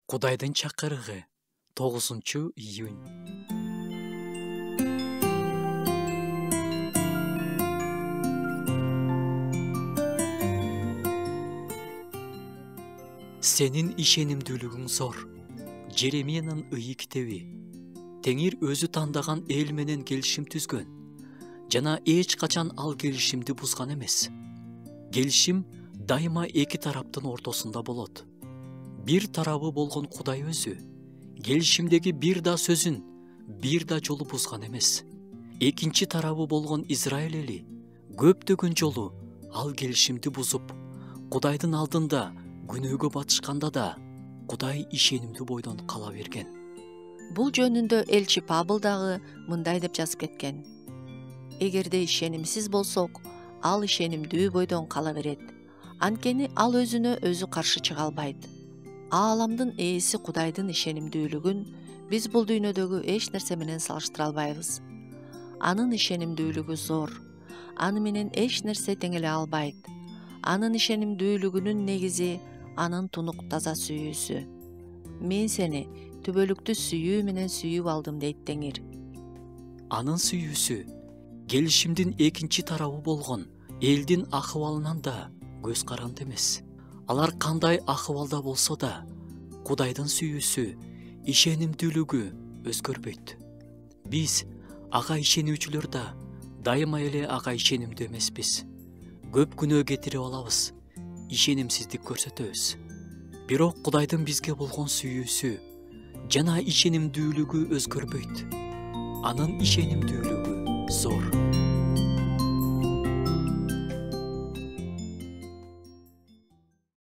Кудайдын чакырыгы 9-июнь. Сенин ишенимдүүлүгүң зор. Жеремиянын ыйы китеби. Теңир өзү тандаган эл менен келишим түзгөн. Жана эч качан ал келишимди бузган эмес. Келишим дайыма эки тараптын ортосунда болот. Бир тарабы болгон Кудай өзү келишимдеги бир да сөзүн, бир да жолу бузган эмес. Экинчи тарабы болгон Израиль эли көптөгөн жолу ал келишимди бузуп, Кудайдын алдында күнөөгө батышканда да Кудай ишенимдүү бойдон кала берген. Бул жөнүндө элчи Павыл дагы мындай деп жазып кеткен. Эгерде ишенимсиз болсок, ал ишенимдүү бойдон кала берет. Анткени ал өзүнө өзү каршы чыга албайт. Ааламдын ээси Кудайдын ишенимдүүлүгүн биз бул дүйнөдөгү эч нерсе менен салыштыра албайбыз. Анын ишенимдүүлүгү зор. Аны менен эч нерсе теңеле албайт. Анын ишенимдүүлүгүнүн негизи анын тунук таза сүйүүсү. Мен сени түбөлүктүү сүйүү менен сүйүп алдым дейт Теңир. Анын сүйүүсү келишимдин экинчи тарабы болгон элдин акыбалынан да көз каранды эмес. Алар кандай акыбалда болсо да, Кудайдын сүйүүсү, ишенимдүүлүгү өзгөрбөйт. Биз ага ишенүүчүлөр да дайыма эле ага ишенимдүү эмеспиз. Көп күнөө кетирип алабыз, ишенимсиздик көрсөтөбүз. Бирок Кудайдын бизге болгон сүйүүсү жана ишенимдүүлүгү өзгөрбөйт. Анын ишенимдүүлүгү зор.